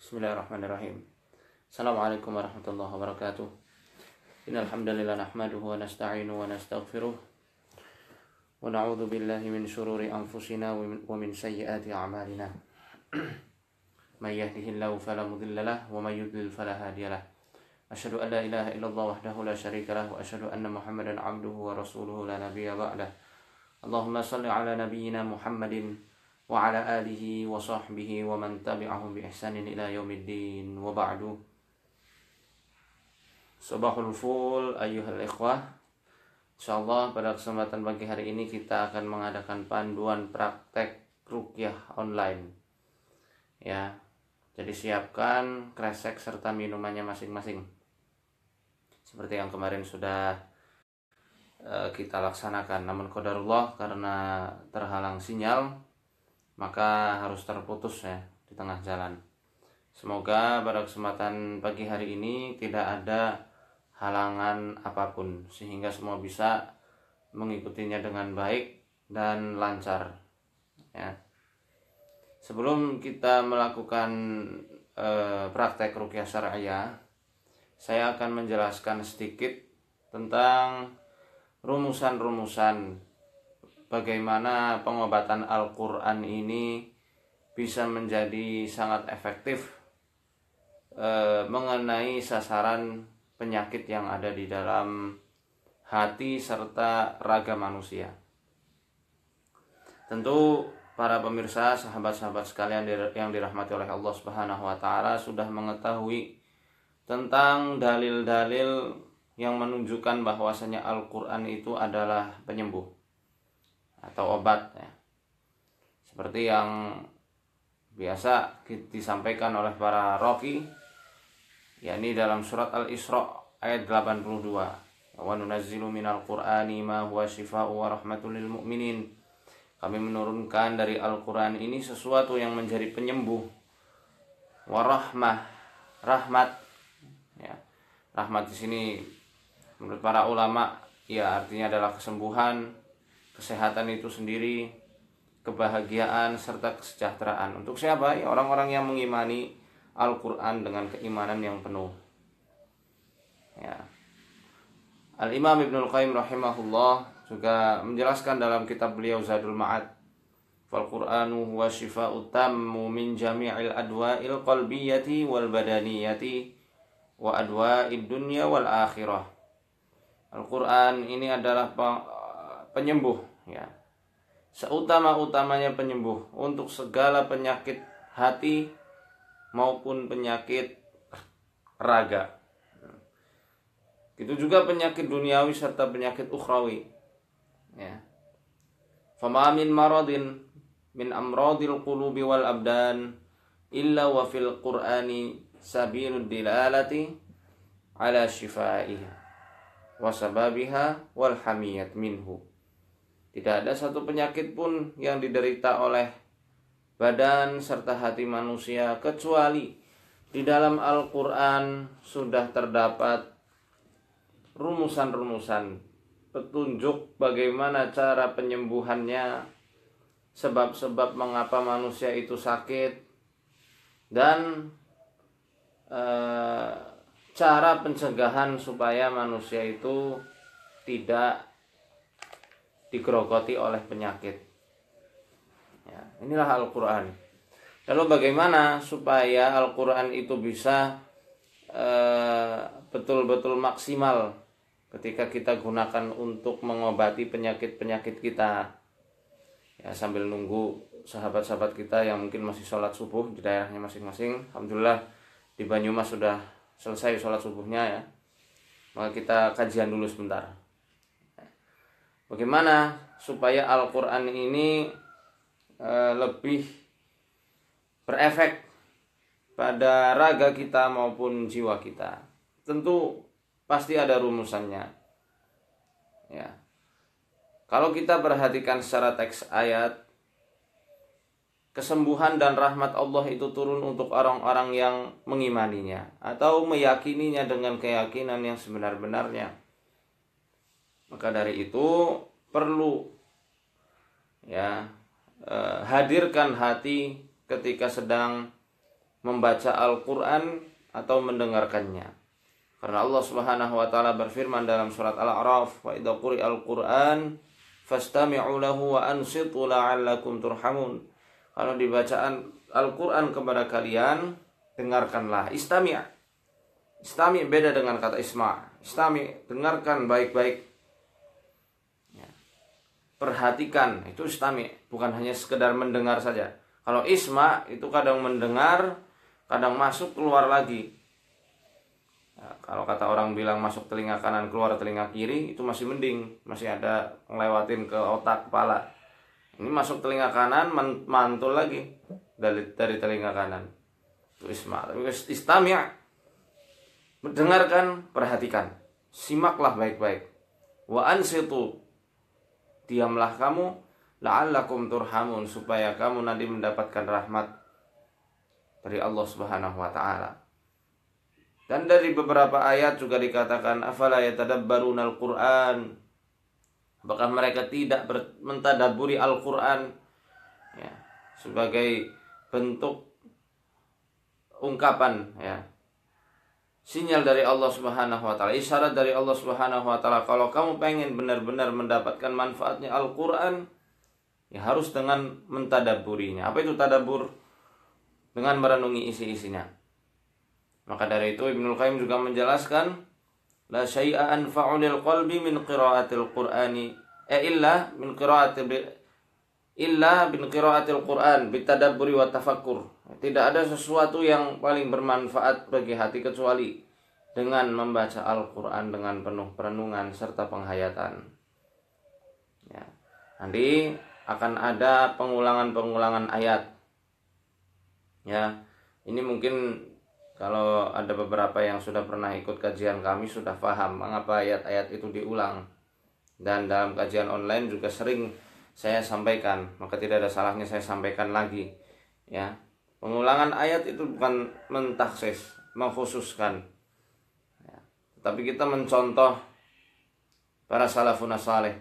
Bismillahirrahmanirrahim. Assalamualaikum warahmatullahi wabarakatuh. Innal hamdalillah nahmaduhu wa nasta'inu wa nastaghfiruh wa na'udzu billahi min shururi anfusina wa min sayyiati a'malina. May yahdihillahu fala mudilla lahu wa may yudlil fala hadiya lahu. Asyhadu an la ilaha illallah wahdahu la syarika lahu wa asyhadu anna Muhammadan 'abduhu wa rasuluhu la nabiyya ba'dah. Allahumma shalli ala nabiyyina Muhammadin wa ala alihi wa sahbihi wa man tabi'ahum bi ihsanin ila yaumiddin wa ba'du. Sabahul ful ayyuhal ikhwah. Insyaallah pada kesempatan pagi hari ini kita akan mengadakan panduan praktek ruqyah online. Ya. Jadi siapkan kresek serta minumannya masing-masing. Seperti yang kemarin sudah kita laksanakan, namun qadarullah karena terhalang sinyal maka harus terputus ya di tengah jalan. Semoga pada kesempatan pagi hari ini tidak ada halangan apapun sehingga semua bisa mengikutinya dengan baik dan lancar ya. Sebelum kita melakukan praktek ruqyah syar'iyyah, saya akan menjelaskan sedikit tentang rumusan-rumusan bagaimana pengobatan Al-Quran ini bisa menjadi sangat efektif mengenai sasaran penyakit yang ada di dalam hati serta raga manusia. Tentu para pemirsa, sahabat-sahabat sekalian yang dirahmati oleh Allah Subhanahu wa taala sudah mengetahui tentang dalil-dalil yang menunjukkan bahwasanya Al-Quran itu adalah penyembuh atau obat ya. Seperti yang biasa disampaikan oleh para roqi, yakni dalam surat Al-Isra ayat 82, wa nunazzilu minal qur'ani ma huwa syifaa'u wa rahmatul lil mu'minin. Kami menurunkan dari Al-Quran ini sesuatu yang menjadi penyembuh, warahmah, rahmat ya. Rahmat di sini menurut para ulama ya artinya adalah kesembuhan, kesehatan itu sendiri, kebahagiaan serta kesejahteraan. Untuk siapa? Ya orang-orang yang mengimani Al-Quran dengan keimanan yang penuh ya. Al-Imam Ibnul Qayyim rahimahullah juga menjelaskan dalam kitab beliau Zadul Ma'ad, fal Qur'anu huwa syifa'ut tammu min jami'il adwa'il qalbiyyati wal badaniyati wa adwa'id dunya wal akhirah. Al-Qur'an ini adalah penyembuh ya. Seutama-utamanya penyembuh untuk segala penyakit hati maupun penyakit raga. Itu juga penyakit duniawi serta penyakit ukhrawi. Ya. Fama min maradin min amradil qulubi wal abdan illa wa fil qur'ani sabilud dilalati ala shifaiha wa sababiha wal hamiyat minhu. Tidak ada satu penyakit pun yang diderita oleh badan serta hati manusia kecuali di dalam Al-Quran sudah terdapat rumusan-rumusan, petunjuk bagaimana cara penyembuhannya, sebab-sebab mengapa manusia itu sakit, dan cara pencegahan supaya manusia itu tidak digerogoti oleh penyakit ya. Inilah Al-Quran. Lalu bagaimana supaya Al-Quran itu bisa betul-betul maksimal ketika kita gunakan untuk mengobati penyakit-penyakit kita ya, sambil nunggu sahabat-sahabat kita yang mungkin masih sholat subuh di daerahnya masing-masing. Alhamdulillah di Banyumas sudah selesai sholat subuhnya ya. Maka kita kajian dulu sebentar. Bagaimana supaya Al-Quran ini lebih berefek pada raga kita maupun jiwa kita. Tentu pasti ada rumusannya ya. Kalau kita perhatikan secara teks ayat, kesembuhan dan rahmat Allah itu turun untuk orang-orang yang mengimaninya atau meyakininya dengan keyakinan yang sebenar-benarnya. Maka dari itu perlu ya hadirkan hati ketika sedang membaca Al-Quran atau mendengarkannya. Karena Allah Subhanahu wa taala berfirman dalam surat Al-A'raf, "Wa idza quri'al Qur'an fastami'u lahu wa ansitu la'allakum turhamun." Kalau dibacaan Al-Quran kepada kalian, dengarkanlah. Istami'. Istami' beda dengan kata isma'. Istami', dengarkan baik-baik. Ya. Perhatikan, itu istami', bukan hanya sekedar mendengar saja. Kalau isma' itu kadang mendengar, kadang masuk keluar lagi. Ya, kalau kata orang bilang masuk telinga kanan keluar telinga kiri, itu masih mending, masih ada ngelewatin ke otak kepala. Ini masuk telinga kanan, mantul lagi dari telinga kanan. Itu isma'. Tapi istami', mendengarkan, perhatikan, simaklah baik-baik. Wa ansitu, diamlah kamu, la'allakum turhamun, supaya kamu nanti mendapatkan rahmat dari Allah Subhanahu wa taala. Dan dari beberapa ayat juga dikatakan, afala yatadabbarunal Qur'an, apakah mereka tidak mentadabburi Al-Qur'an, ya, sebagai bentuk ungkapan, ya, sinyal dari Allah Subhanahu wa taala, isyarat dari Allah Subhanahu wa taala. Kalau kamu pengen benar-benar mendapatkan manfaatnya Al-Qur'an, ya harus dengan mentadabburinya. Apa itu tadabbur? Dengan merenungi isi-isinya. Maka dari itu Ibnul Qayyim juga menjelaskan, la syai'a anfa'u lil qalbi min qira'atil Qur'ani illa min qira'atil Qur'an bitadabburi wa tafakkur. Tidak ada sesuatu yang paling bermanfaat bagi hati kecuali dengan membaca Al-Qur'an dengan penuh perenungan serta penghayatan. Ya. Nanti akan ada pengulangan-pengulangan ayat. Ya. Ini mungkin kalau ada beberapa yang sudah pernah ikut kajian kami sudah paham mengapa ayat-ayat itu diulang. Dan dalam kajian online juga sering saya sampaikan, maka tidak ada salahnya saya sampaikan lagi. Ya, pengulangan ayat itu bukan mentaksis, mengkhususkan. Ya, tapi kita mencontoh para salafun saleh.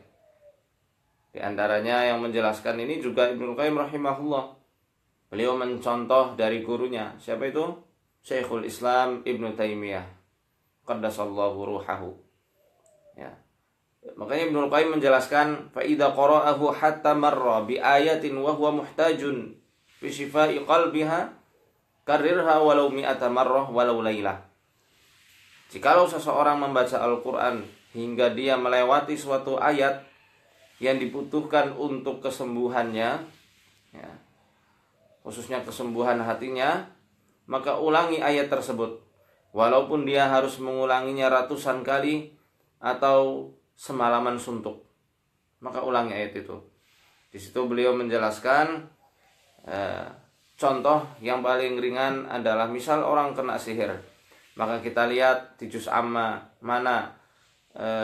Di antaranya yang menjelaskan ini juga Ibnu Qayyim rahimahullah. Beliau mencontoh dari gurunya. Siapa itu? Syekhul Islam Ibnu Taimiyah qaddasallahu ruhahu. Ya. Makanya Ibnu Qayyim menjelaskan, fa idza qara'ahu hatta marra bi ayatin wa huwa muhtajun fi shifai qalbiha karrirha walau mi'ata marrah walau lailah. Jikalau seseorang membaca Al-Qur'an hingga dia melewati suatu ayat yang dibutuhkan untuk kesembuhannya, ya, khususnya kesembuhan hatinya, maka ulangi ayat tersebut. Walaupun dia harus mengulanginya ratusan kali atau semalaman suntuk, maka ulangi ayat itu. Di situ beliau menjelaskan contoh yang paling ringan adalah misal orang kena sihir. Maka kita lihat di juz amma mana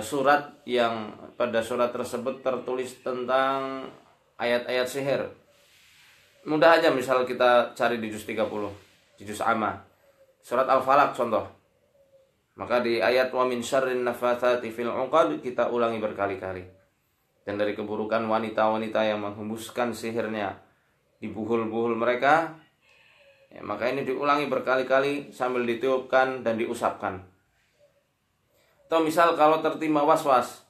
surat yang pada surat tersebut tertulis tentang ayat-ayat sihir. Mudah aja misal kita cari di juz 30. Di juz amma surat Al-Falaq contoh, maka di ayat wa min syarrin nafatsati fil 'uqad kita ulangi berkali-kali. Dan dari keburukan wanita-wanita yang menghembuskan sihirnya di buhul-buhul mereka, ya, maka ini diulangi berkali-kali sambil ditiupkan dan diusapkan. Atau misal kalau tertimpa was-was,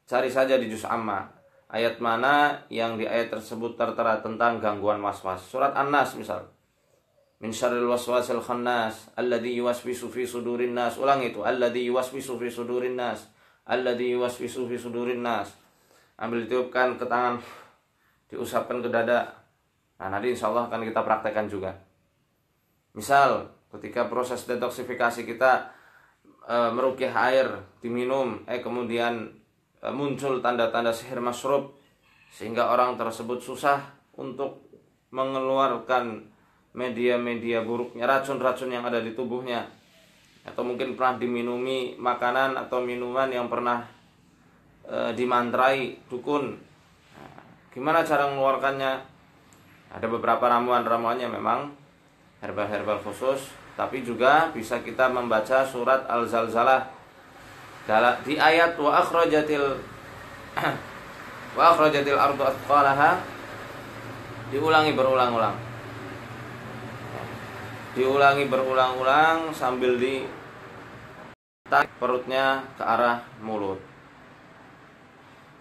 cari saja di juz amma ayat mana yang di ayat tersebut tertera tentang gangguan was-was. Surat An-Nas misal, min syarril waswasil khannas alladzi yuwaswisu fi sudurin nas. Ulang itu, alladzi yuwaswisu fi sudurin nas, alladzi yuwaswisu fi sudurin nas. Ambil ditiupkan ke tangan, diusapkan ke dada. Nah, nanti insyaallah akan kita praktekkan juga. Misal ketika proses detoksifikasi kita meruqyah air diminum, kemudian muncul tanda-tanda sihir masrub sehingga orang tersebut susah untuk mengeluarkan media-media buruknya, racun-racun yang ada di tubuhnya, atau mungkin pernah diminumi makanan atau minuman yang pernah dimantrai dukun. Nah, gimana cara mengeluarkannya? Ada beberapa ramuan-ramuannya memang herbal-herbal khusus, tapi juga bisa kita membaca surat Al-Zalzalah di ayat wa akhrajatil ardu athqalaha, diulangi berulang-ulang. diulangi berulang-ulang sambil ditarik perutnya ke arah mulut.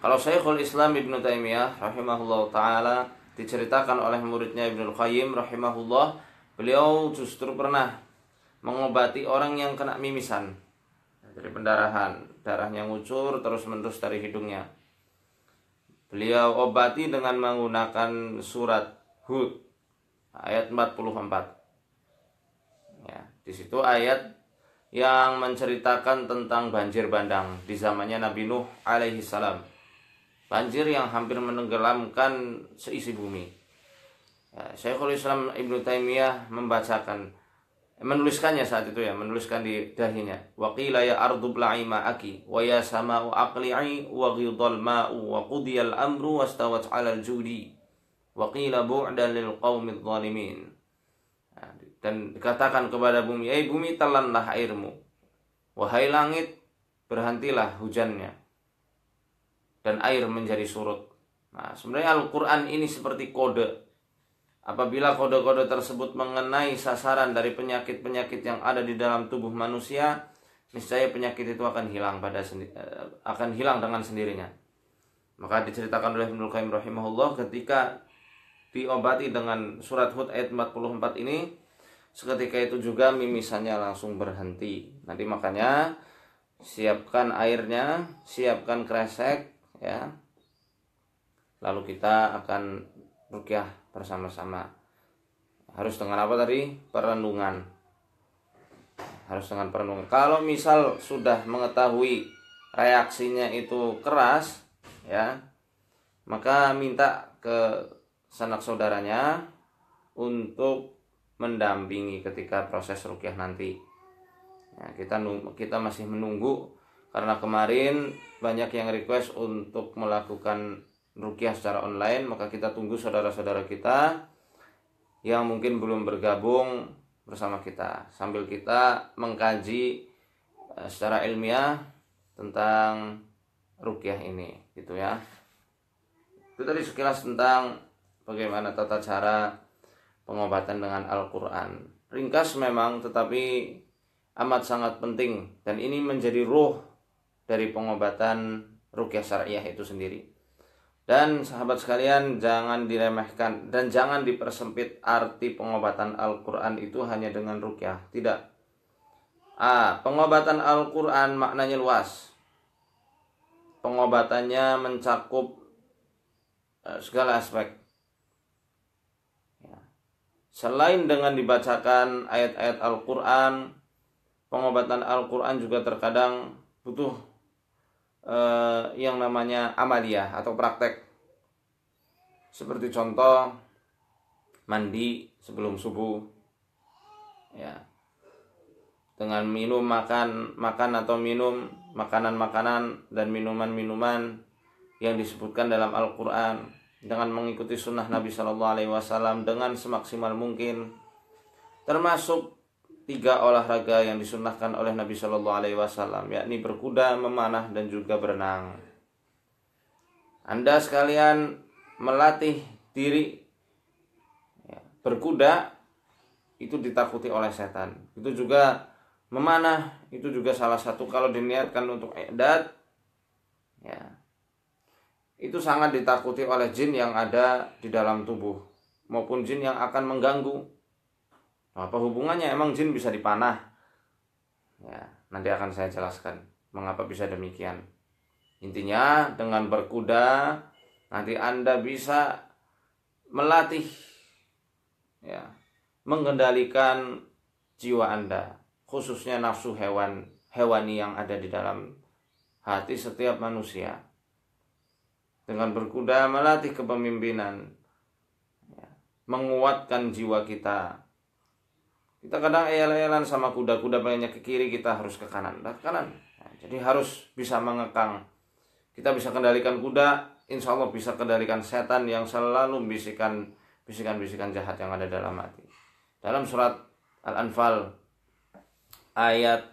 Kalau Syekhul Islam Ibnu Taimiyah rahimahullah taala diceritakan oleh muridnya Ibnu Qayyim rahimahullah, beliau justru pernah mengobati orang yang kena mimisan dari pendarahan, darahnya ngucur terus-menerus dari hidungnya. Beliau obati dengan menggunakan surat Hud ayat 44. Ya, di situ ayat yang menceritakan tentang banjir bandang di zamannya Nabi Nuh alaihi salam. Banjir yang hampir menenggelamkan seisi bumi. Ya, Syekhul Islam Ibnu Taimiyah menuliskannya saat itu, menuliskan di dahinya. Wa qila ya ardu bla'i ma'aki wa ya sama'u aqli'i wa ghidal ma'u wa qudiyal amru wastawat 'alal judi wa qila bu'dan lil qaumidz zalimin. Dan dikatakan kepada bumi, bumi telanlah airmu, wahai langit berhentilah hujannya, dan air menjadi surut. Nah, sebenarnya Al-Quran ini seperti kode. Apabila kode-kode tersebut mengenai sasaran dari penyakit-penyakit yang ada di dalam tubuh manusia, niscaya penyakit itu akan hilang dengan sendirinya. Maka diceritakan oleh Ibnu Qayyim rahimahullah, ketika diobati dengan surat Hud ayat 44 ini, seketika itu juga mimisannya langsung berhenti. Nanti makanya siapkan airnya, siapkan kresek, ya. Lalu kita akan ruqyah bersama-sama. Harus dengan apa tadi? Perenungan. Harus dengan perenungan. Kalau misal sudah mengetahui reaksinya itu keras, ya, maka minta ke sanak saudaranya untuk mendampingi ketika proses ruqyah nanti. Ya, kita masih menunggu karena kemarin banyak yang request untuk melakukan ruqyah secara online, maka kita tunggu saudara-saudara kita yang mungkin belum bergabung bersama kita sambil kita mengkaji secara ilmiah tentang ruqyah ini, gitu ya. Itu tadi sekilas tentang bagaimana tata cara pengobatan dengan Al-Quran. Ringkas memang, tetapi amat sangat penting, dan ini menjadi ruh dari pengobatan ruqyah syariah itu sendiri. Dan sahabat sekalian, jangan diremehkan dan jangan dipersempit arti pengobatan Al-Quran itu hanya dengan ruqyah. Tidak. Pengobatan Al-Quran maknanya luas. Pengobatannya mencakup segala aspek. Selain dengan dibacakan ayat-ayat Al-Quran, pengobatan Al-Quran juga terkadang butuh yang namanya amaliyah atau praktek. Seperti contoh mandi sebelum subuh, ya, dengan makan atau minum makanan-makanan dan minuman-minuman yang disebutkan dalam Al-Quran, dengan mengikuti sunnah Nabi Shallallahu Alaihi Wasallam dengan semaksimal mungkin, termasuk 3 olahraga yang disunnahkan oleh Nabi Shallallahu Alaihi Wasallam, yakni berkuda, memanah, dan juga berenang. Anda sekalian melatih diri, ya, berkuda itu ditakuti oleh setan. Itu juga memanah, itu juga salah satu kalau diniatkan untuk i'dad, ya, itu sangat ditakuti oleh jin yang ada di dalam tubuh maupun jin yang akan mengganggu. Apa hubungannya? Emang jin bisa dipanah? Ya, nanti akan saya jelaskan mengapa bisa demikian. Intinya dengan berkuda nanti Anda bisa melatih, ya, mengendalikan jiwa Anda, khususnya nafsu hewani yang ada di dalam hati setiap manusia. Dengan berkuda melatih kepemimpinan, ya, menguatkan jiwa kita. Kita kadang eyal-eyalan sama kuda pengennya ke kiri, kita harus ke kanan. Nah, jadi harus bisa mengekang. Kita bisa kendalikan kuda, insya Allah bisa kendalikan setan yang selalu bisikan jahat yang ada dalam hati. Dalam surat Al-Anfal ayat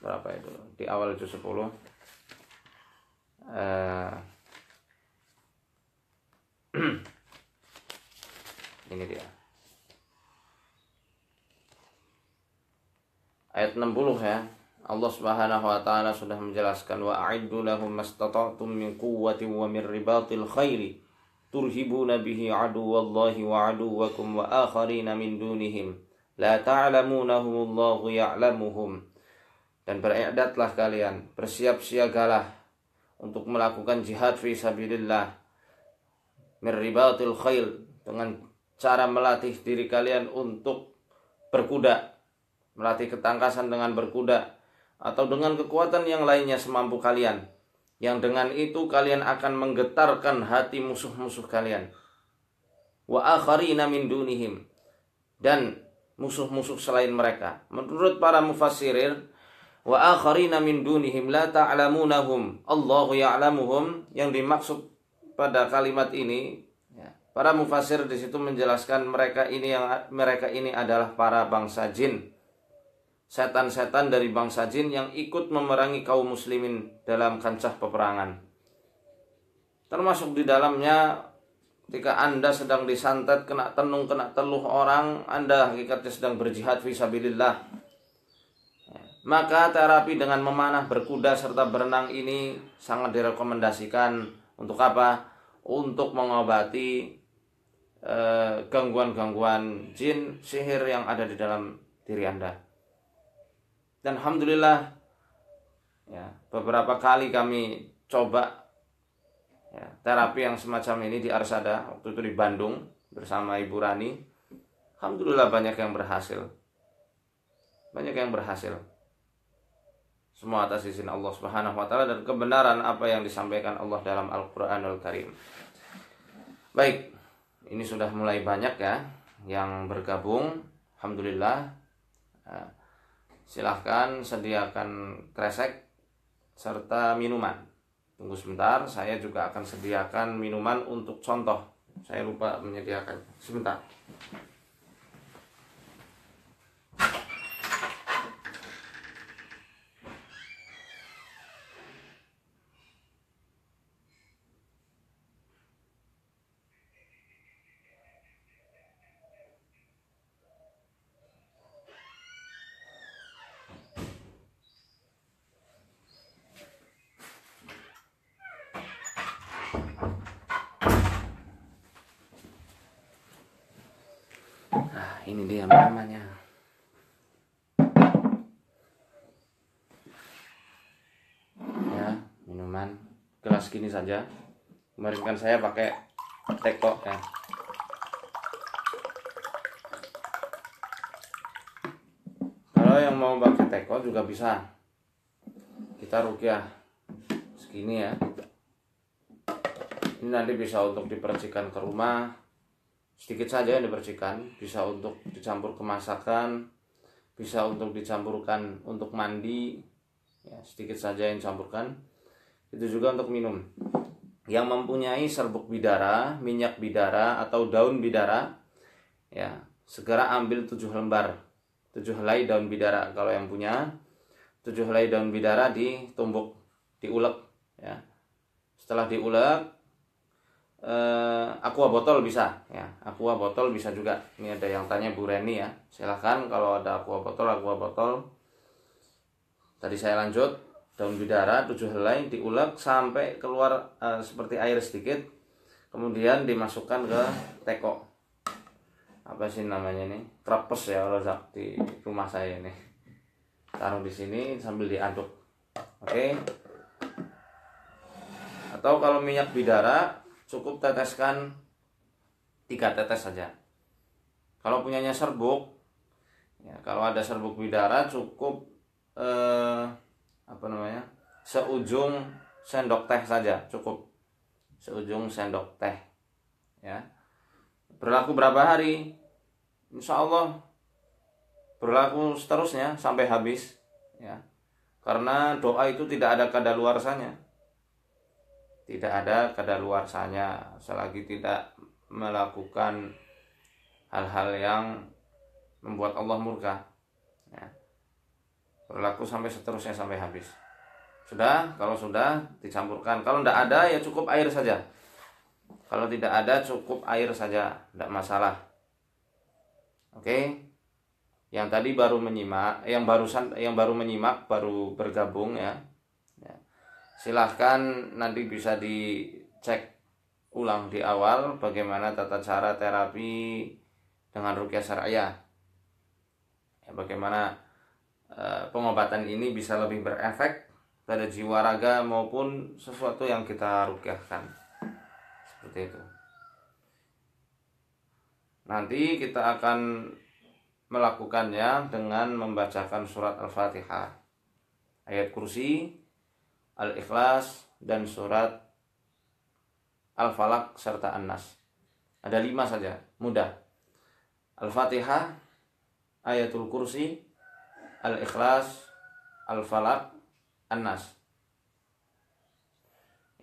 berapa itu? Di awal juz 10. Ini dia. ayat 60 ya. Allah Subhanahu wa taala sudah menjelaskan, wa a'iddu lahum mastata'tum min quwwatin wa min ribatil khairi turhibuna bihi aduwallahi wa aduwakum wa akharina min dunihim la ta'lamunahumullahu ya'lamuhum. Dan beri'datlah kalian, bersiap siagalah untuk melakukan jihad fi sabilillah min ribatil khair, dengan cara melatih diri kalian untuk berkuda, melatih ketangkasan dengan berkuda, atau dengan kekuatan yang lainnya semampu kalian, yang dengan itu kalian akan menggetarkan hati musuh-musuh kalian. Wa akharina min dunihim, dan musuh-musuh selain mereka. Menurut para mufassirin, wa akharina min dunihim la ta'lamunahum Allahu ya'lamuhum, yang dimaksud pada kalimat ini, para mufassir di situ menjelaskan mereka ini adalah para bangsa jin, setan-setan dari bangsa jin yang ikut memerangi kaum muslimin dalam kancah peperangan. Termasuk di dalamnya ketika Anda sedang disantet, kena tenung, kena teluh orang, Anda hakikatnya sedang berjihad fisabilillah. Maka terapi dengan memanah, berkuda, serta berenang ini sangat direkomendasikan. Untuk apa? Untuk mengobati gangguan-gangguan jin, sihir yang ada di dalam diri Anda. Dan alhamdulillah ya, beberapa kali kami coba ya, terapi yang semacam ini di Arsada, waktu itu di Bandung bersama Ibu Rani. Alhamdulillah banyak yang berhasil. Banyak yang berhasil. Semua atas izin Allah Subhanahu wa taala dan kebenaran apa yang disampaikan Allah dalam Al-Qur'anul Karim. Baik, ini sudah mulai banyak ya yang bergabung. Alhamdulillah. Silahkan sediakan kresek serta minuman. Tunggu sebentar, saya juga akan sediakan minuman untuk contoh. Saya lupa menyediakan. Sebentar. Ini dia minumannya. Ya, minuman gelas gini saja. Kemarin kan saya pakai teko ya. Kalau yang mau pakai teko juga bisa. Kita ruqyah segini ya. Ini nanti bisa untuk dipercikan ke rumah. Sedikit saja yang dipercikan, bisa untuk dicampur ke masakan, bisa untuk dicampurkan untuk mandi, ya, sedikit saja yang dicampurkan. Itu juga untuk minum. Yang mempunyai serbuk bidara, minyak bidara atau daun bidara, ya segera ambil 7 lembar, 7 helai daun bidara. Kalau yang punya 7 helai daun bidara ditumbuk, diulek, ya. Setelah diulek, aqua botol bisa ya, aqua botol bisa juga. Ini ada yang tanya Bu Reni ya, silahkan kalau ada aqua botol. Tadi saya lanjut, daun bidara 7 helai diulek sampai keluar seperti air sedikit, kemudian dimasukkan ke teko, apa sih namanya ini, krepes ya kalau di rumah saya ini, taruh di sini sambil diaduk. Oke. Atau kalau minyak bidara cukup teteskan 3 tetes saja. Kalau punyanya serbuk, ya, kalau ada serbuk bidara cukup seujung sendok teh saja, cukup seujung sendok teh. Ya, berlaku berapa hari? Insya Allah berlaku seterusnya sampai habis. Ya, karena doa itu tidak ada kadaluarsanya. Tidak ada kadaluarsanya selagi tidak melakukan hal-hal yang membuat Allah murka. Ya. Berlaku sampai seterusnya sampai habis. Sudah, kalau sudah dicampurkan. Kalau tidak ada ya cukup air saja. Kalau tidak ada cukup air saja, tidak masalah. Oke. Yang tadi baru menyimak, yang baru menyimak, baru bergabung ya. Silahkan nanti bisa dicek ulang di awal bagaimana tata cara terapi dengan ruqyah syariah. Ya, bagaimana pengobatan ini bisa lebih berefek pada jiwa raga maupun sesuatu yang kita ruqyahkan. Seperti itu. Nanti kita akan melakukannya dengan membacakan surat Al-Fatihah, ayat kursi, Al-Ikhlas, dan surat Al-Falaq serta An-Nas. Ada 5 saja, mudah. Al-Fatihah, Ayatul Kursi, Al-Ikhlas, Al-Falaq, An-Nas.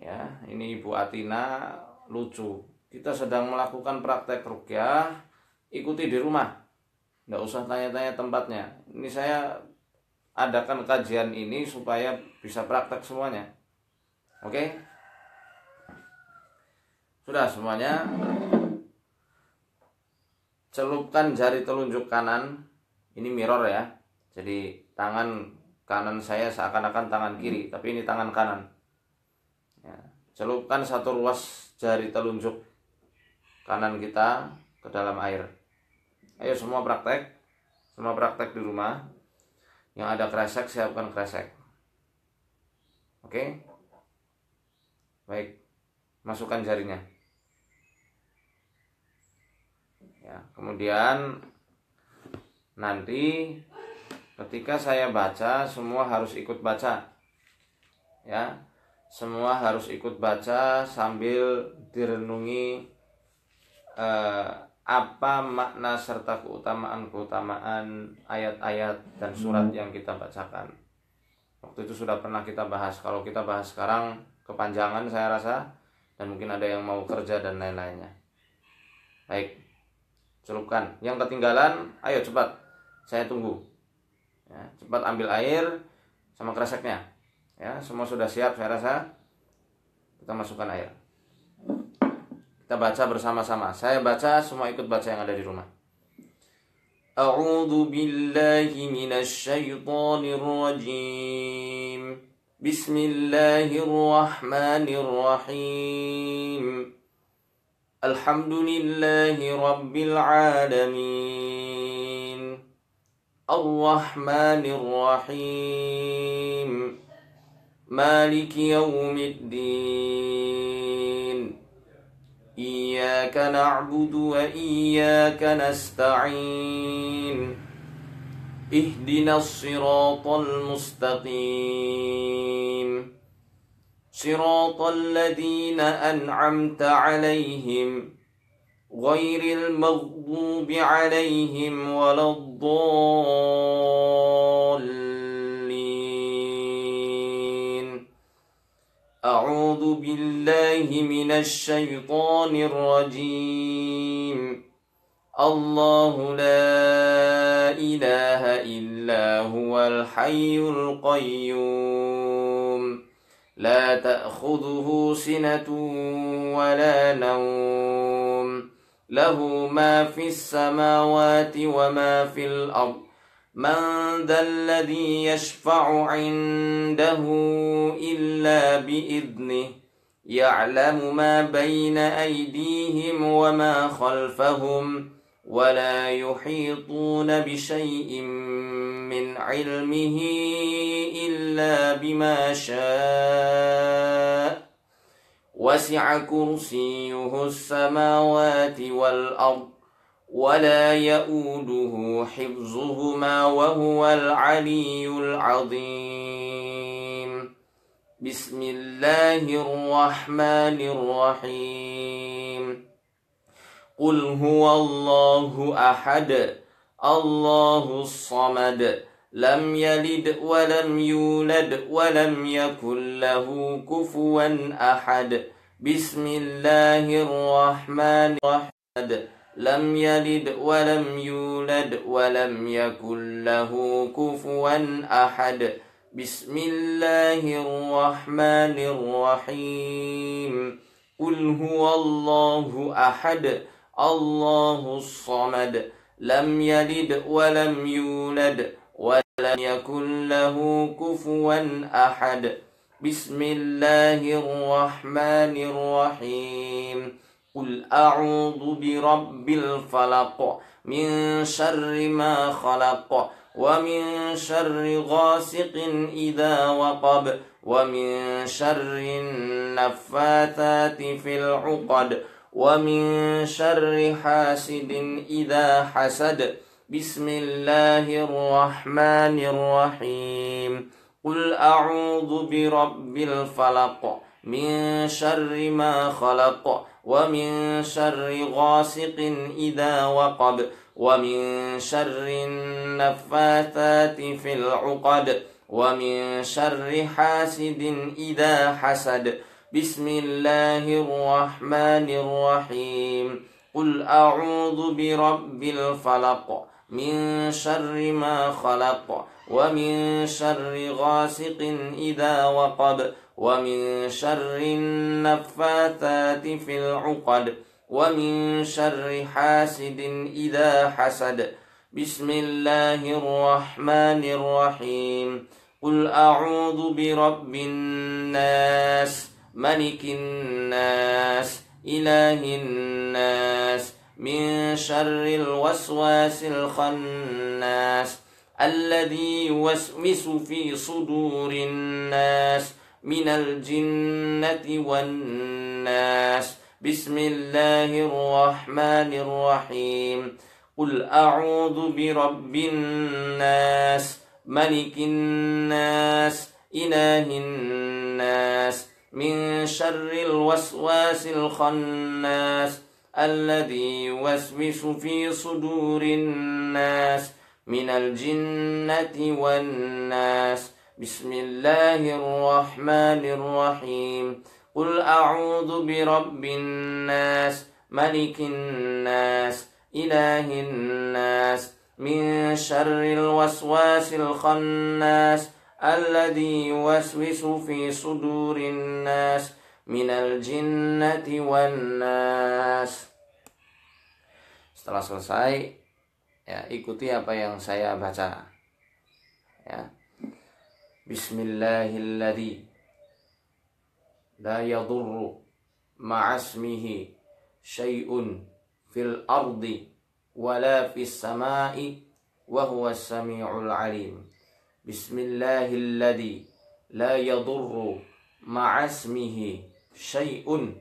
Ya, ini Ibu Atina lucu. Kita sedang melakukan praktek ruqyah, ikuti di rumah. Nggak usah tanya-tanya tempatnya. Ini saya adakan kajian ini supaya bisa praktek semuanya. Oke? Sudah semuanya. Celupkan jari telunjuk kanan. Ini mirror ya. Jadi tangan kanan saya seakan-akan tangan kiri, tapi ini tangan kanan. Ya. Celupkan satu ruas jari telunjuk kanan kita ke dalam air. Ayo semua praktek di rumah. Yang ada kresek siapkan kresek. Oke? Baik, masukkan jarinya. Ya, kemudian nanti ketika saya baca semua harus ikut baca. Ya, semua harus ikut baca sambil direnungi apa makna serta keutamaan ayat-ayat dan surat yang kita bacakan. Waktu itu sudah pernah kita bahas. Kalau kita bahas sekarang kepanjangan saya rasa, dan mungkin ada yang mau kerja dan lain-lainnya. Baik, celupkan. Yang ketinggalan, ayo cepat, saya tunggu. Ya, cepat ambil air sama kreseknya. Ya, semua sudah siap saya rasa. Kita masukkan air. Kita baca bersama-sama. Saya baca, semua ikut baca yang ada di rumah. A'udzu billahi minasy syaithanir rajim. Bismillahirrahmanirrahim. Alhamdulillahi rabbil alamin. Ar-Rahmanir Rahim. Maliki yaumiddin. Iyyaka na'budu wa iyyaka nasta'in. Ihdinas siratal mustaqim. Siratal ladzina an'amta 'alaihim ghairil maghdubi 'alaihim waladdallin. A'udzu billahi minasy syaithanir rajim. Allahu la ilaha illa huwal hayyul qayyum. La ta'khudhuhu sinatun wa la nawm. Lahu ma fis samawati wa ma fil ardh. Man dzalladzi yashfa'u 'indahu illa bi'idhnihi. Ya'lamu ma baina aydihim wa ma khalfahum. Wa la yuhituna bi syai'in min 'ilmihi illa bima syaa. Wasi'a kursiyyuhu as-samawati wal ardh. ولا يؤوده حفظهما وهو العلي العظيم. بسم الله الرحمن الرحيم. قل هو الله أحد الله الصمد لم يلد ولم يولد ولم يكن له كفوا أحد. بسم الله الرحمن الرحيم. لم يلد ولم يولد ولم يكن له كفوا أحد. بسم الله الرحمن الرحيم. قل هو الله أحد الله الصمد لم يلد ولم يولد ولم يكن له كفوا أحد. بسم الله الرحمن الرحيم. قل أعوذ برب الفلق من شر ما خلق ومن شر غاسق إذا وقب ومن شر النفاثات في العقد ومن شر حاسد إذا حسد. بسم الله الرحمن الرحيم. قل أعوذ برب الفلق من شر ما خلق ومن شر غاسق إذا وقب ومن شر النفاثات في العقد ومن شر حاسد إذا حسد. بسم الله الرحمن الرحيم. قل أعوذ برب الفلق من شر ما خلق ومن شر غاسق إذا وقب ومن شر النفاثات في العقد ومن شر حاسد إذا حسد. بسم الله الرحمن الرحيم. قل أعوذ برب الناس ملك الناس إله الناس من شر الوسواس الخناس الذي يوسوس في صدور الناس من الجنة والناس. بسم الله الرحمن الرحيم. قل أعوذ برب الناس ملك الناس إله الناس من شر الوسواس الخناس الذي يوسوس في صدور الناس من الجنة والناس. بسم الله الرحمن الرحيم. قل أعوذ برب الناس ملك الناس إله الناس من شر الوسواس الخناس الذي يوسوس في صدور الناس من الجنة والناس. Setelah selesai, ya, ikuti apa yang saya baca. Ya. Bismillahilladzi la yadurru ma'asmihi syai'un fil ardi wala fis sama'i wa huwas sami'ul alim. Bismillahilladzi la yadurru ma'asmihi syai'un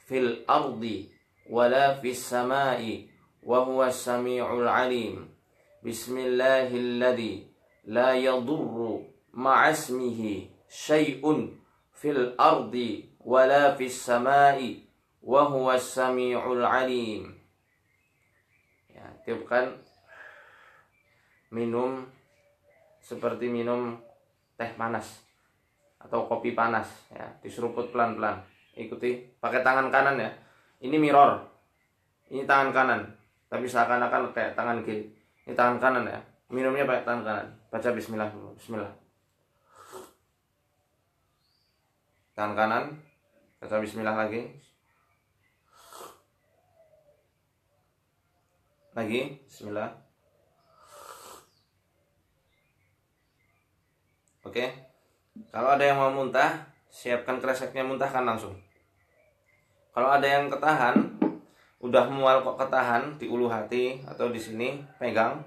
fil ardi wala fis sama'i wa huwas sami'ul alim. Bismillahilladzi la yadurru ma'asmihi syai'un fil ardi wala fis sama'i wa huwas sami'ul alim. Ya, tiupkan, minum seperti minum teh panas atau kopi panas, ya, diseruput pelan-pelan. Ikuti, pakai tangan kanan ya. Ini mirror. Ini tangan kanan, tapi seakan-akan kayak tangan kiri. Ini tangan kanan ya. Minumnya pakai tangan kanan. Baca bismillah dulu. Bismillah. Tangan kanan, baca bismillah lagi. Lagi, bismillah. Oke. Kalau ada yang mau muntah, siapkan kreseknya, muntahkan langsung. Kalau ada yang ketahan, udah mual kok ketahan di ulu hati atau di sini, pegang.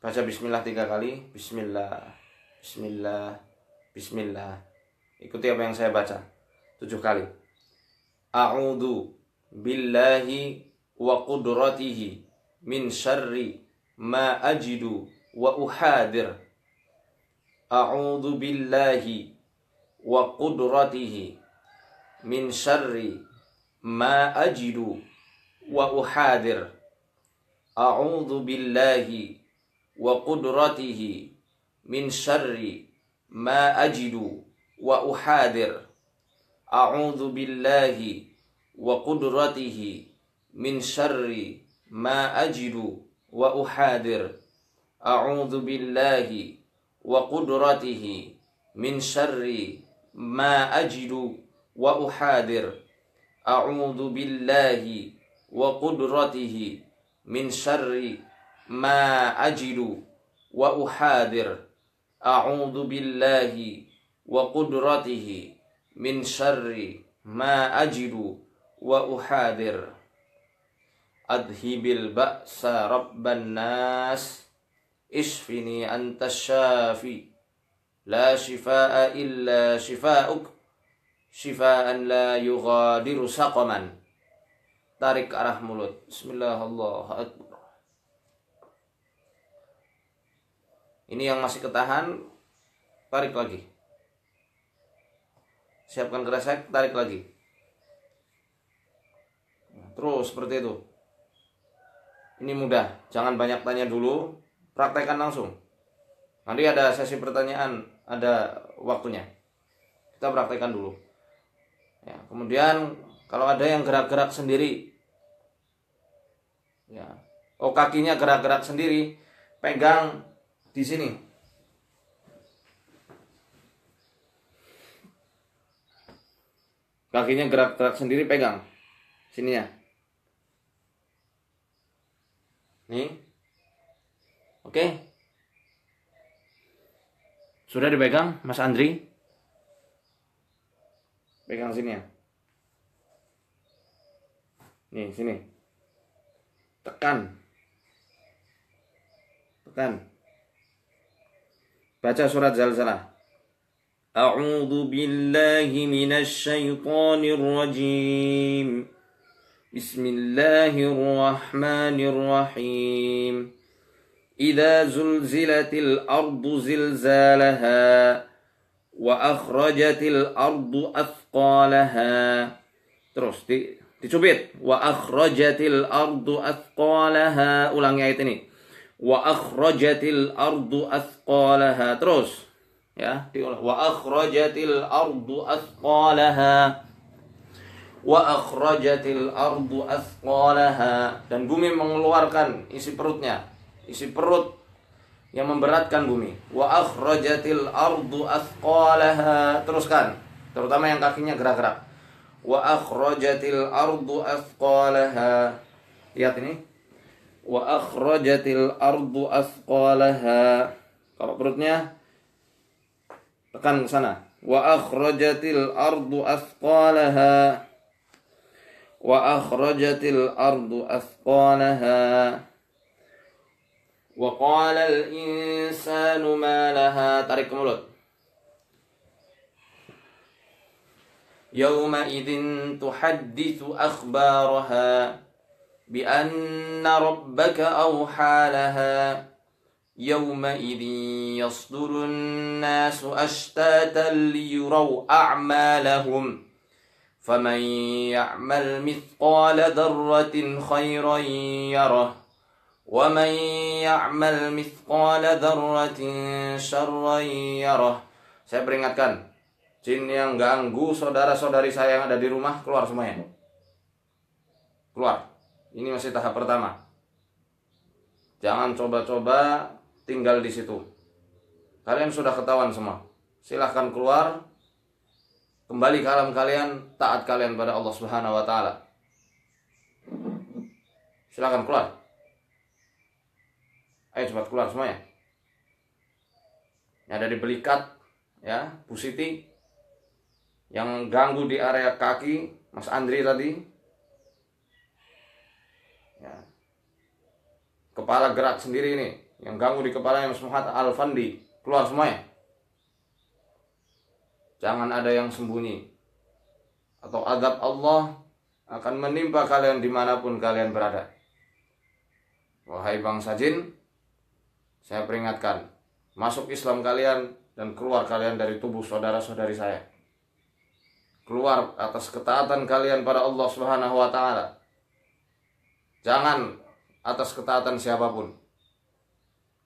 Baca bismillah 3 kali. Bismillah, bismillah, bismillah. Ikuti apa yang saya baca 7 kali. A'udzu billahi wa qudratihi min syarri ma ajidu wa uhadir. A'udzu billahi wa qudratihi min syarri ma ajidu wa uhadir. A'udzu billahi wa qudratihi min syarri ma ajidu wa uhadir. A'udzu billahi wa qudratihi min syarri ma ajidu wa uhadir. A'udzu billahi wa qudratihi min syarri ma ajidu wa uhadir. A'udzu billahi wa qudratihi min syarri ma ajidu wa uhadir. A'udzu billahi wa qudratihi min syarri ma ajidu wa uhadir. Adhibil ba'sa rabban nas, isfini antas syafi, la shifaa illa shifaa'uk, shifaan la yughadiru saqaman. Tarik ke arah mulut. Bismillahirrahmanirrahim. Ini yang masih ketahan, tarik lagi. Siapkan kresek, tarik lagi. Terus seperti itu. Ini mudah, jangan banyak tanya dulu, praktekkan langsung. Nanti ada sesi pertanyaan, ada waktunya. Kita praktekkan dulu. Ya, kemudian kalau ada yang gerak-gerak sendiri, ya, kakinya gerak-gerak sendiri, pegang di sini. Kakinya gerak-gerak sendiri, pegang sininya. Nih. Oke. Sudah dipegang, Mas Andri? Pegang sini ya. Nih, sini. Tekan. Baca surat Zalzalah. A'udzu billahi minasy syaithanir rajim. Bismillahirrahmanirrahim. Idza zulzilatil ardu zilzalaha wa akhrajatil ardu athqalaha. Terus dicubit. Wa akhrajatil ardu athqalaha. Ulangi ayat ini. Wa akhrajatil ardu athqalaha. Terus ya, diulang. Wa akhrajatil ardu athqalaha. Wa akhrajatil ardu athqalaha. Dan bumi mengeluarkan isi perutnya, isi perut yang memberatkan bumi. Wa akhrajatil ardu athqalaha. Teruskan, terutama yang kakinya gerak-gerak. Wa akhrajatil ardu athqalaha. Lihat ini. Wa akhrajatil ardu athqalaha. Kalau perutnya tekan ke sana. Wa akhrajatil ardu athqalaha. Wa akhrajatil ardu athqalaha. Wa qala al-insanu ma laha. Tarik ke mulut. Yawma idzin tuhadditsu akhbaraha bi anna rabbaka awha laha. Yawma idzin yasdurun nasu ashtatan liyuraw a'malahum. فَمَنْ يَعْمَلْ مِثْقَالَ ذَرَّةٍ خَيْرًا يَرَهُ وَمَنْ يَعْمَلْ مِثْقَالَ ذَرَّةٍ شَرًّا يَرَهُ. Saya peringatkan, jin yang ganggu saudara-saudari saya yang ada di rumah, keluar semuanya. Keluar. Ini masih tahap pertama. Jangan coba-coba tinggal di situ. Kalian sudah ketahuan semua. Silahkan keluar. Kembali ke alam kalian, taat kalian pada Allah Subhanahu wa taala. Silakan keluar. Ayo cepat keluar semuanya. Yang ada di belikat, ya, Bu Siti. Yang ganggu di area kaki, Mas Andri tadi. Ya. Kepala gerak sendiri ini, yang ganggu di kepalanya Mas Muhammad Al-Fandi. Keluar semuanya. Jangan ada yang sembunyi, atau azab Allah akan menimpa kalian dimanapun kalian berada. Wahai bangsa jin, saya peringatkan, masuk Islam kalian dan keluar kalian dari tubuh saudara-saudari saya. Keluar atas ketaatan kalian pada Allah Subhanahu wa taala. Jangan atas ketaatan siapapun.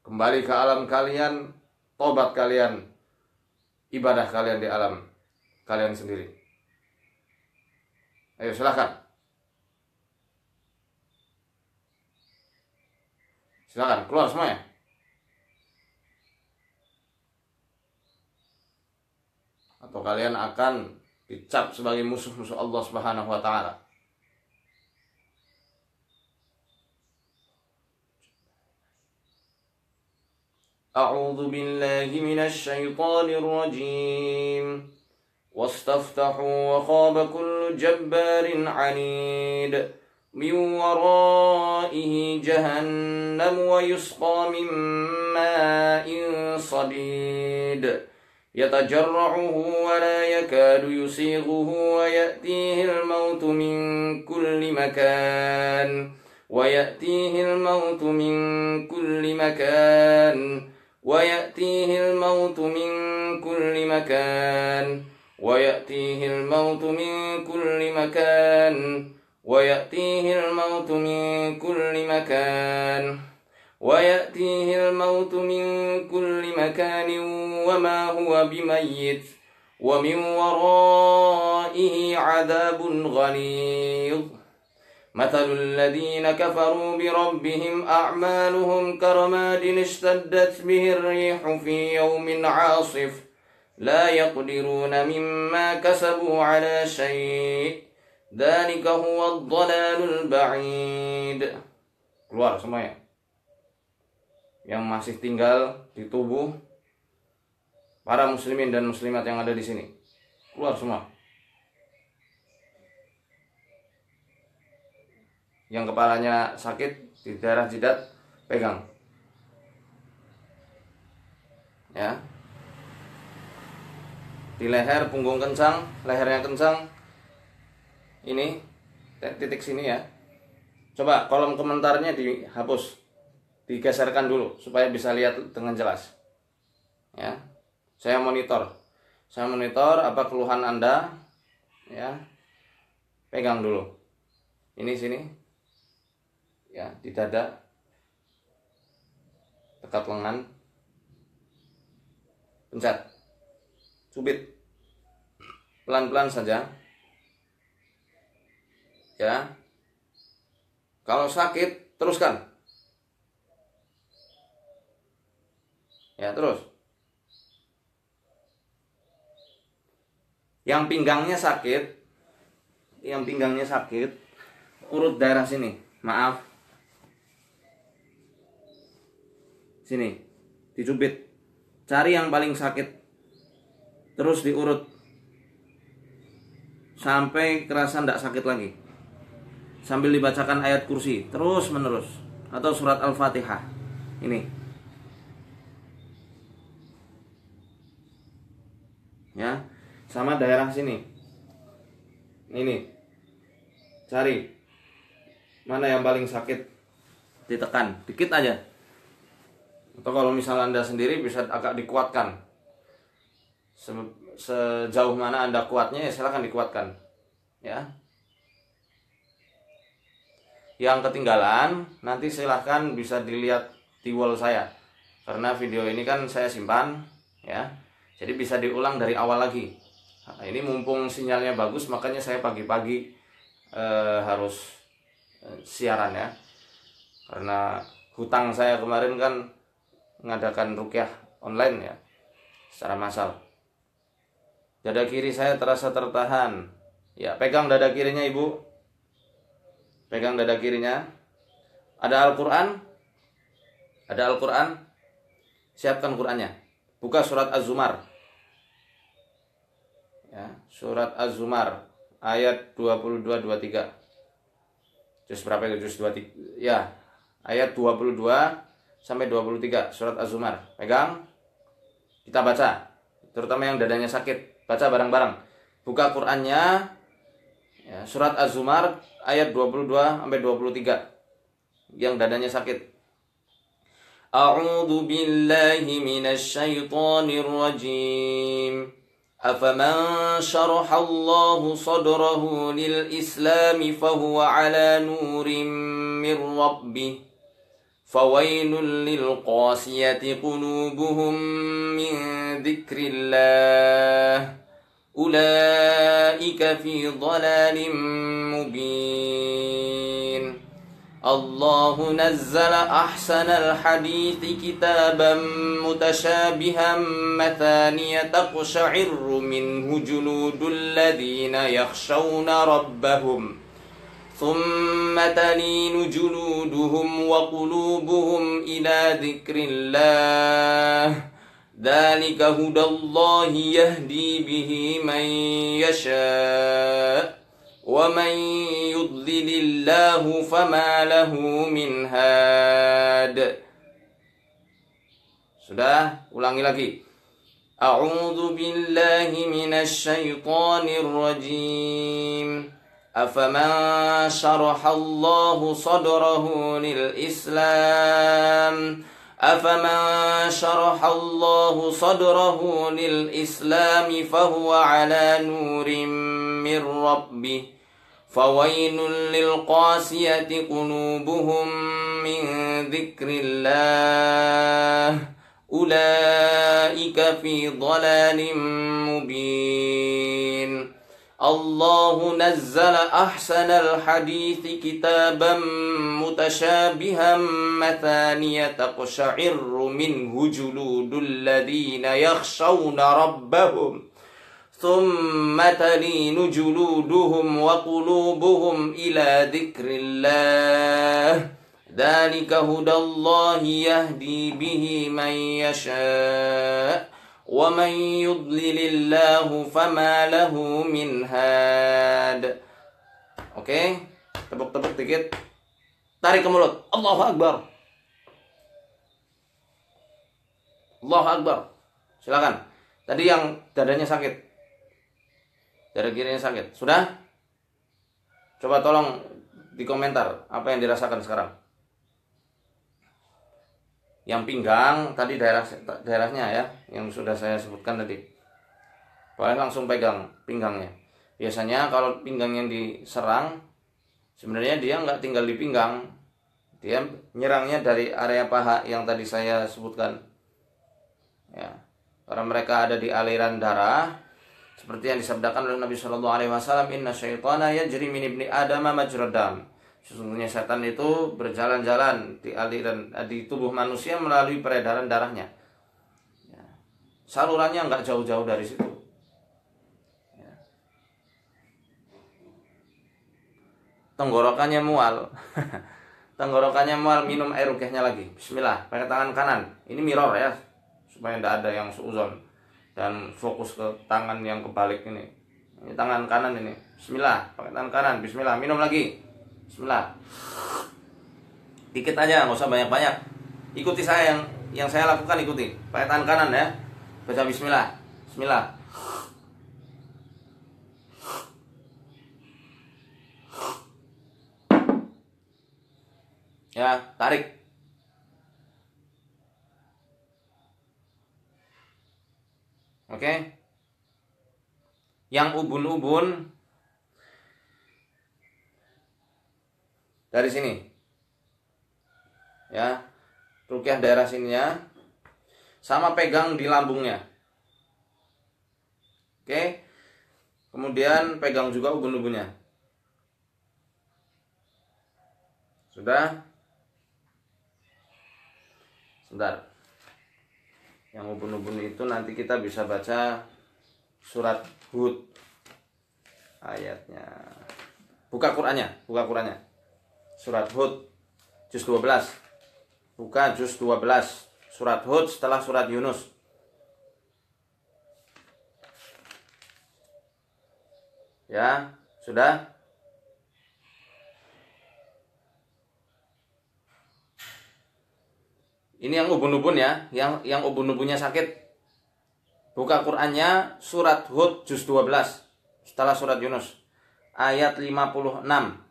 Kembali ke alam kalian, tobat kalian, ibadah kalian di alam kalian sendiri. Ayo silakan. Silakan keluar semuanya. Atau kalian akan dicap sebagai musuh-musuh Allah Subhanahu wa taala. A'udzu billahi minasy syaithanir rajim. واستفتحوا وخاب كل جبار عنيد من ورائه جهنم ويسقى من ماء صديد يتجرعه ولا يكاد يسيغه ويأتيه الموت من كل مكان ويأتيه الموت من كل مكان ويأتيه الموت من كل مكان ويأتيه الموت من كل مكان ويأتيه الموت من كل مكان ويأتيه الموت من كل مكان وما هو بميت ومن ورائه عذاب غليظ مثل الذين كفروا بربهم أعمالهم كرماد اشتدت به الريح في يوم عاصف لا يقدرون مما كسبوا على شيء ذلك هو الضلال البعيد. Keluar semuanya yang masih tinggal di tubuh para muslimin dan muslimat yang ada di sini. Keluar semua. Yang kepalanya sakit di daerah jidat, pegang. Ya. Di leher, punggung kencang, lehernya kencang. Ini titik sini ya. Coba kolom komentarnya dihapus, digeserkan dulu supaya bisa lihat dengan jelas. Ya, saya monitor apa keluhan Anda. Ya, pegang dulu. Ini sini. Ya, di dada, dekat lengan, pencet. Cubit pelan-pelan saja ya. Kalau sakit teruskan ya, terus. Yang pinggangnya sakit, urut daerah sini, maaf, sini dicubit, cari yang paling sakit, terus diurut sampai kerasa tidak sakit lagi, sambil dibacakan ayat kursi terus menerus atau surat Al-Fatihah. Ini ya, sama daerah sini. Ini cari mana yang paling sakit, ditekan dikit aja, atau kalau misalnya Anda sendiri bisa agak dikuatkan. Sejauh mana Anda kuatnya ya silakan dikuatkan ya. Yang ketinggalan nanti silahkan bisa dilihat di wall saya, karena video ini kan saya simpan ya, jadi bisa diulang dari awal lagi. Nah, ini mumpung sinyalnya bagus, makanya saya pagi-pagi harus siaran ya, karena hutang saya kemarin kan mengadakan ruqyah online ya secara massal. Dada kiri saya terasa tertahan. Ya, pegang dada kirinya Ibu. Pegang dada kirinya. Ada Al-Quran? Ada Al-Quran? Siapkan Qurannya. Buka surat Az-Zumar. Ya, surat Az-Zumar ayat 22-23. Juz berapa itu? Juz 23. Ya, ayat 22 sampai 23 surat Az-Zumar. Pegang. Kita baca. Terutama yang dadanya sakit. Baca bareng-bareng. Buka Qur'annya ya, surat Az-Zumar ayat 22 sampai 23. Yang dadanya sakit. A'udzu billahi minasy syaithanir rajim. Afaman syaraha Allahu sadrahu lil Islam fahuwa 'ala nurin min rabbih. Fawailul lil qasiyati qulubuhum min dzikrillah. Ulaika fi dhalalin mubin. الله نزل أحسن الحديث كتابا متشابها مثانية تقشعر منه جلود الذين يخشون ربهم ثم تلين جلودهم وقلوبهم إلى ذكر الله ذلك هدى الله يهدي به من يشاء ومن يضلل الله فما له من هاد. Sudah, ulangi lagi. A'udzu billahi minasy syaithanir rajim. Afaman syaraha Allahu sadrahu lil Islam أفمن شرح الله صدره للإسلام فهو على نور من ربه فويل للقاسية قلوبهم من ذكر الله أولئك في ضلال مبين. الله نزل أحسن الحديث كتابا متشابها مثانية تقشعر منه جلود الذين يخشون ربهم ثم تلين جلودهم وقلوبهم إلى ذكر الله ذلك هدى الله يهدي به من يشاء وَمَنْ يُضْلِلِ اللَّهُ فَمَا لَهُ مِنْ هَادٍ. Oke, tepuk-tepuk dikit. Tarik ke mulut. Allahu Akbar. Allahu Akbar. Silakan. Tadi yang dadanya sakit. Dada kirinya sakit. Sudah? Coba tolong di komentar apa yang dirasakan sekarang. Yang pinggang tadi daerahnya ya, yang sudah saya sebutkan tadi. Boleh langsung pegang pinggangnya. Biasanya kalau pinggang yang diserang, sebenarnya dia nggak tinggal di pinggang, dia nyerangnya dari area paha yang tadi saya sebutkan. Ya, karena mereka ada di aliran darah, seperti yang disabdakan oleh Nabi Shallallahu Alaihi Wasallam, Inna syaitana yajri min ibni Adam majrad dam. Sesungguhnya setan itu berjalan-jalan di aliran di tubuh manusia melalui peredaran darahnya. Ya. Salurannya nggak jauh-jauh dari situ. Ya. Tenggorokannya mual. Tenggorokannya mual, minum air rukyahnya lagi. Bismillah, pakai tangan kanan. Ini mirror ya, supaya tidak ada yang suuzon. Dan fokus ke tangan yang kebalik ini. Ini tangan kanan ini. Bismillah, pakai tangan kanan. Bismillah, minum lagi. Bismillah. Dikit aja, nggak usah banyak-banyak. Ikuti saya yang saya lakukan, ikuti. Pakai tangan kanan ya. Baca bismillah. Bismillah. Ya, tarik. Oke. Yang ubun-ubun dari sini, ya, rukyah daerah sininya, sama pegang di lambungnya, oke. Kemudian pegang juga ubun-ubunnya, sudah. Sebentar, yang ubun-ubun itu nanti kita bisa baca surat Hud ayatnya. Buka Qur'annya, buka Qur'annya. Surat Hud juz 12. Buka juz 12. Surat Hud setelah surat Yunus. Ya, sudah? Ini yang ubun-ubun ya, yang ubun-ubunnya sakit. Buka Qur'annya surat Hud juz 12 setelah surat Yunus. Ayat 56.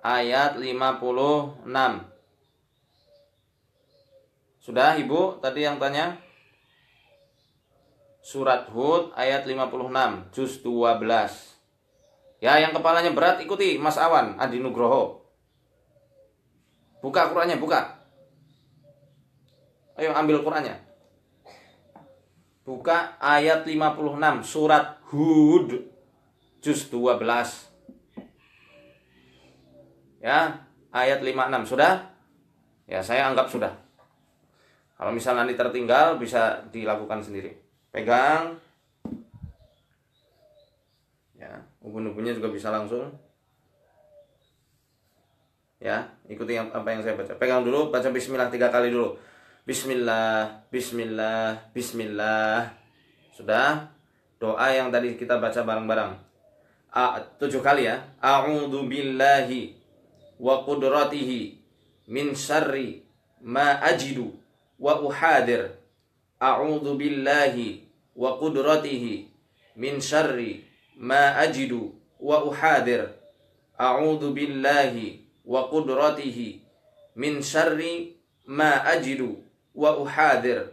Ayat 56. Sudah Ibu tadi yang tanya? Surat Hud ayat 56, juz 12. Ya, yang kepalanya berat ikuti Mas Awan Adi Nugroho. Buka Qur'annya, buka. Ayo ambil Qur'annya. Buka ayat 56 surat Hud juz 12. Ya, ayat 56. Sudah? Ya, saya anggap sudah. Kalau misalnya nanti tertinggal bisa dilakukan sendiri. Pegang. Ya, ubun-ubunnya juga bisa langsung. Ya, ikuti apa yang saya baca. Pegang dulu, baca bismillah 3 kali dulu. Bismillah, bismillah, bismillah. Sudah? Doa yang tadi kita baca bareng-bareng. 7 kali ya. A'udzu billahi wa qudratihi min syarri ma ajidu wa uhadir. A'udzu billahi wa qudratihi min syarri ma ajidu wa uhadir. A'udzu billahi wa qudratihi min syarri ma ajidu wa uhadir.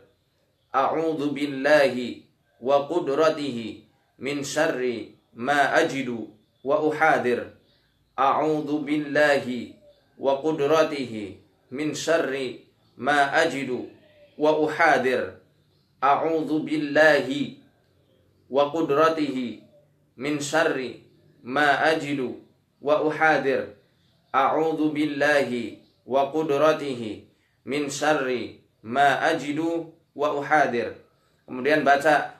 A'udzu billahi wa qudratihi min syarri ma ajidu wa uhadir. A'udzu billahi wa qudratihi min syarri ma ajidu wa uhadir. A'udzu billahi wa qudratihi min syarri ma ajidu wa uhadir. A'udzu billahi wa qudratihi min syarri ma ajidu wa uhadir. Kemudian baca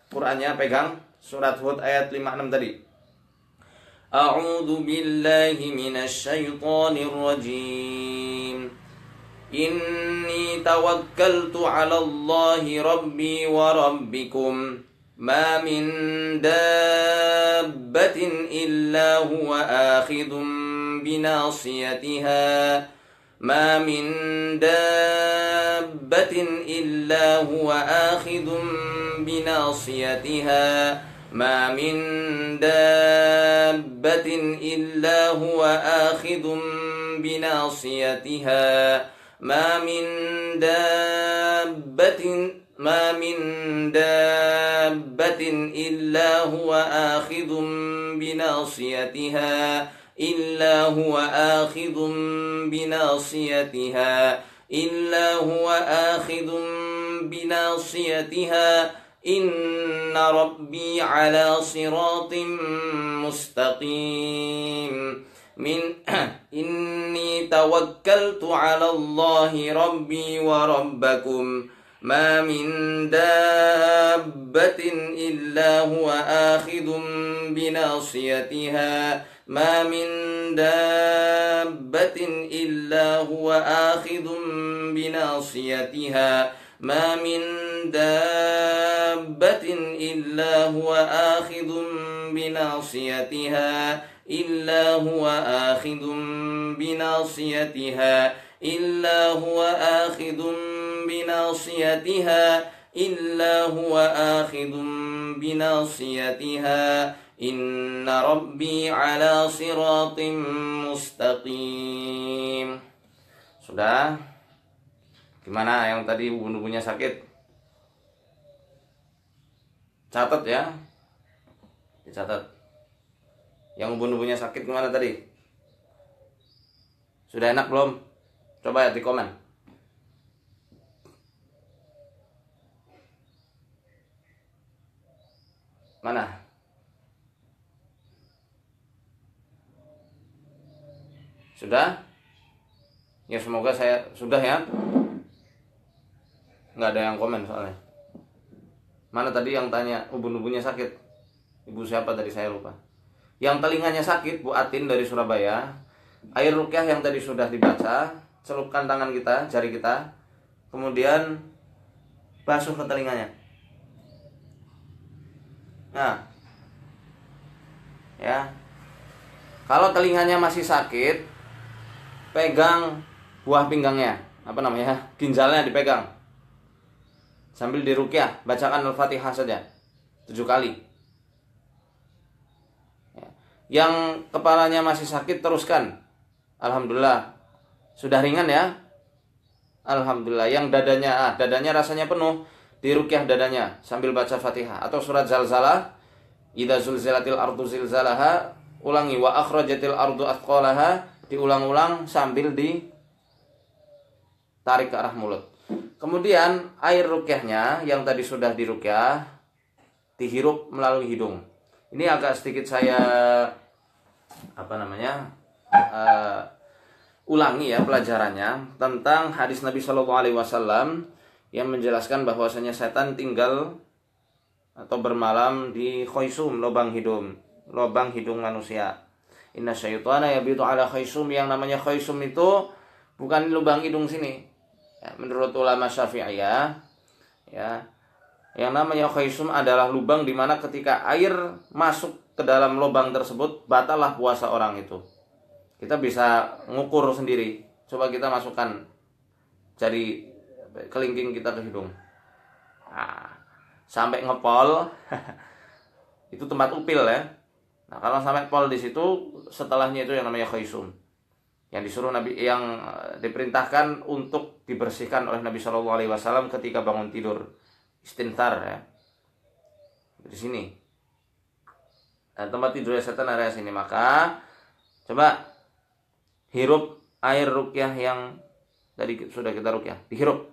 Qur'annya, pegang surat Hud ayat 56 tadi. A'udzu billahi minasy syaithanir rajim. Inni tawakkaltu 'ala Allahi rabbi wa rabbikum. Ma min dabbatin illa huwa akhidhun binasiyatiha. ما من دابة إلا هو آخذ بناصيتها ما من دابة إلا هو آخذ بناصيتها ما من دابة إلا هو آخذ بناصيتها إلا هو آخذ بناصيتها إلا هو آخذ بناصيتها إن ربي على صراط مستقيم. إني توكلت على الله ربي وربكم ما من دابة إلا هو آخذ بناصيتها ما من دابة إلا هو آخذ بناصيتها ما من دابة إلا هو آخذ بناصيتها إلا هو آخذ بناصيتها إلا هو آخذ بناصيتها إلا هو آخذ بناصيتها إن ربي على صراط مستقيم. Sudah? Gimana yang tadi ubun-ubunnya sakit? Catat ya. Dicatat. Yang ubun-ubunnya sakit gimana tadi? Sudah enak belum? Coba ya di komen. Mana? Sudah? Ya semoga saya sudah ya. Nggak ada yang komen soalnya. Mana tadi yang tanya ubun-ubunnya sakit? Ibu siapa tadi saya lupa. Yang telinganya sakit, Bu Atin dari Surabaya. Air ruqyah yang tadi sudah dibaca, celupkan tangan kita, jari kita, kemudian basuh ke telinganya. Nah, ya. Kalau telinganya masih sakit, pegang buah pinggangnya, apa namanya, ginjalnya dipegang, sambil diruqyah, bacakan Al-Fatihah saja 7 kali. Yang kepalanya masih sakit, teruskan. Alhamdulillah, sudah ringan ya. Alhamdulillah. Yang dadanya rasanya penuh, diruqyah dadanya sambil baca Fatihah atau surat Zalzalah. Idza zulzilatil ardu zilzalaha, ulangi, wa akhrajatil ardu athqalaha, diulang-ulang sambil ditarik ke arah mulut. Kemudian air ruqyahnya yang tadi sudah diruqyah dihirup melalui hidung. Ini agak sedikit saya ulangi ya pelajarannya tentang hadis Nabi Shallallahu Alaihi Wasallam yang menjelaskan bahwasanya setan tinggal atau bermalam di khaysum, lubang hidung manusia. Inna syaitana yabitu ala khaysum. Yang namanya khaysum itu bukan lubang hidung sini. Ya, menurut ulama Syafi'iyah, ya, yang namanya khaysum adalah lubang di mana ketika air masuk ke dalam lubang tersebut batallah puasa orang itu. Kita bisa ngukur sendiri. Coba kita masukkan jari kelingking kita ke hidung. Nah, sampai ngepol itu tempat upil ya. Nah, kalau sampai pol di situ, setelahnya itu yang namanya khaysum. Yang disuruh Nabi, yang diperintahkan untuk dibersihkan oleh Nabi Shallallahu Alaihi Wasallam ketika bangun tidur, istinthar ya. Di sini. Nah, tempat tidurnya setan area sini. Maka coba hirup air ruqyah yang tadi sudah kita ruqyah, dihirup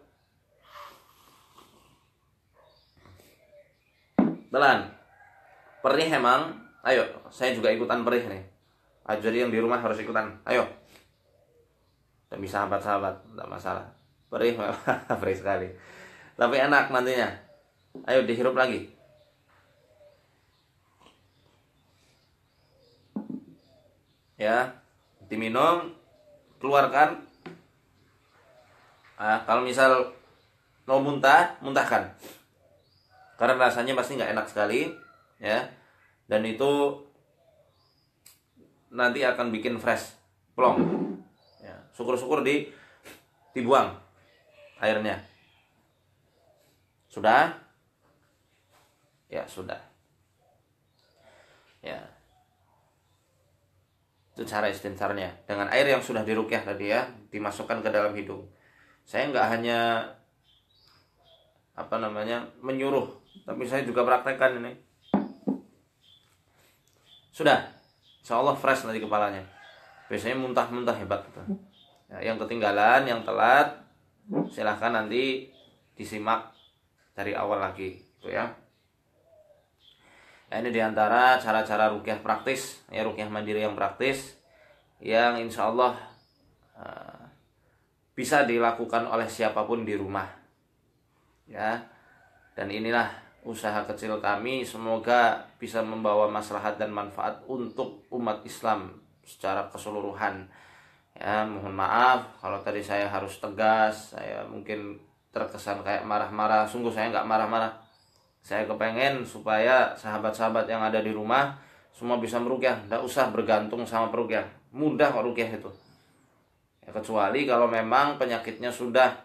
pelan, perih emang. Ayo, saya juga ikutan perih nih. Jadi yang di rumah harus ikutan. Ayo, demi sahabat-sahabat, tidak masalah. Perih, perih sekali. Tapi enak nantinya. Ayo dihirup lagi. Ya, diminum, keluarkan. Kalau misal mau muntah, muntahkan. Karena rasanya pasti nggak enak sekali, ya. Dan itu nanti akan bikin fresh, plong. Ya, syukur-syukur dibuang airnya. Sudah? Ya, sudah. Ya. Itu cara istinsarnya. Dengan air yang sudah diruqyah tadi ya, dimasukkan ke dalam hidung. Saya nggak hanya menyuruh, tapi saya juga praktekkan ini. Sudah, insya Allah fresh nanti kepalanya. Biasanya muntah-muntah hebat gitu. Ya, yang ketinggalan, yang telat, silahkan nanti disimak dari awal lagi, gitu ya. Ya, ini diantara cara-cara ruqyah praktis, ya ruqyah mandiri yang praktis, yang insya Allah bisa dilakukan oleh siapapun di rumah. Ya, dan inilah usaha kecil kami, semoga bisa membawa maslahat dan manfaat untuk umat Islam secara keseluruhan. Ya, mohon maaf kalau tadi saya harus tegas, saya mungkin terkesan kayak marah-marah. Sungguh saya nggak marah-marah. Saya kepengen supaya sahabat-sahabat yang ada di rumah semua bisa meruqyah, nggak usah bergantung sama peruqyah. Mudah kok ruqyah itu. Ya, kecuali kalau memang penyakitnya sudah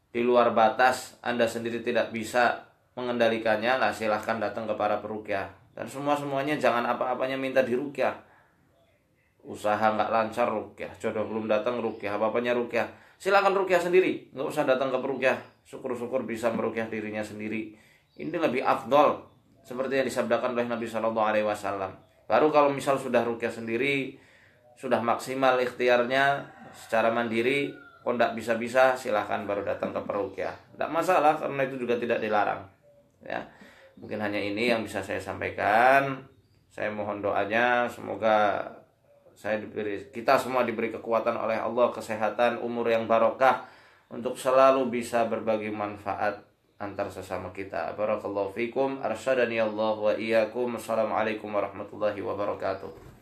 di luar batas, Anda sendiri tidak bisa mengendalikannya, lah silahkan datang ke para peruqyah. Dan semuanya jangan apa-apanya minta diruqyah. Usaha nggak lancar ruqyah, jodoh belum datang ruqyah, apa-apanya ruqyah. Silakan ruqyah sendiri, nggak usah datang ke peruqyah. Syukur-syukur bisa meruqyah dirinya sendiri. Ini lebih afdol, seperti yang disabdakan oleh Nabi Shallallahu Alaihi Wasallam. Baru kalau misal sudah ruqyah sendiri, sudah maksimal ikhtiarnya secara mandiri, kok nggak bisa-bisa, silahkan baru datang ke peruqyah. Nggak masalah, karena itu juga tidak dilarang. Ya, mungkin hanya ini yang bisa saya sampaikan. Saya mohon doanya, semoga kita semua diberi kekuatan oleh Allah, kesehatan, umur yang barokah, untuk selalu bisa berbagi manfaat antar sesama kita. Barakallahu fikum, arsyadani Allah wa iyyakum. Assalamualaikum warahmatullahi wabarakatuh.